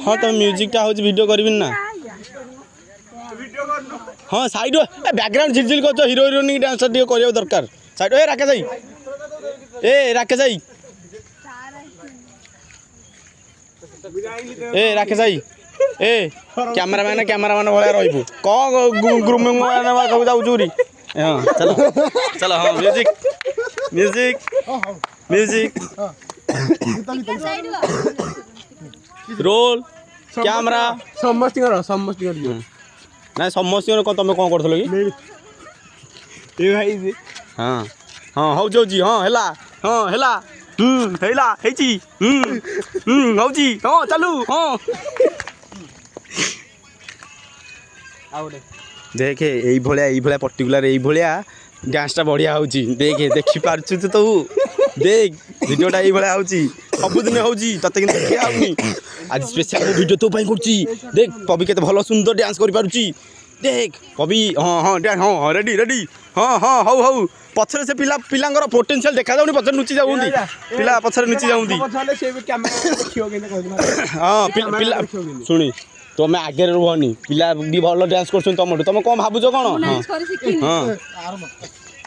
हाँ तुम म्यूजिक टा होची वीडियो करबिन ना हाँ साइड बैकग्राउंड झिलझिल कर हीरो हिरोइन डांस टे करिया दरकार साइड ए राकेश भाई ए राकेश भाई ए कैमरामैन भाया रही कौन ग्रूमिंग सब जाऊरी हाँ चलो चलो हाँ music music music roll camera समस्त ना समस्त तुम कौन कर भाई हाँ हाँ हौ जाऊँ हाँ है हाँ है हाँ चलू हाँ देखे यही भाया पर्टिकुलर यही भाया डांसटा बढ़िया हो देखे देखी पार्छु तो देख भिडियोटा यही भाया हो सबुदिन हो तते कि देखा होनी आज स्पेशल भिडियो तो कर देख पबी के भल सुंदर डांस कर पारुची देख पबी हाँ हाँ डांस हाँ हाँ रेडी रेडी हाँ हाँ हौ हौ पछरे से पिला पिलांगर पोटेंशियल देखा जाउनी पछरे नुची जाउंदी पिला पछरे नुची जाउंदी हाँ पिला सुनी तुम आगे रुहनी पिला भी भल डांस कर तुम कौन भावुच कौन हाँ हाँ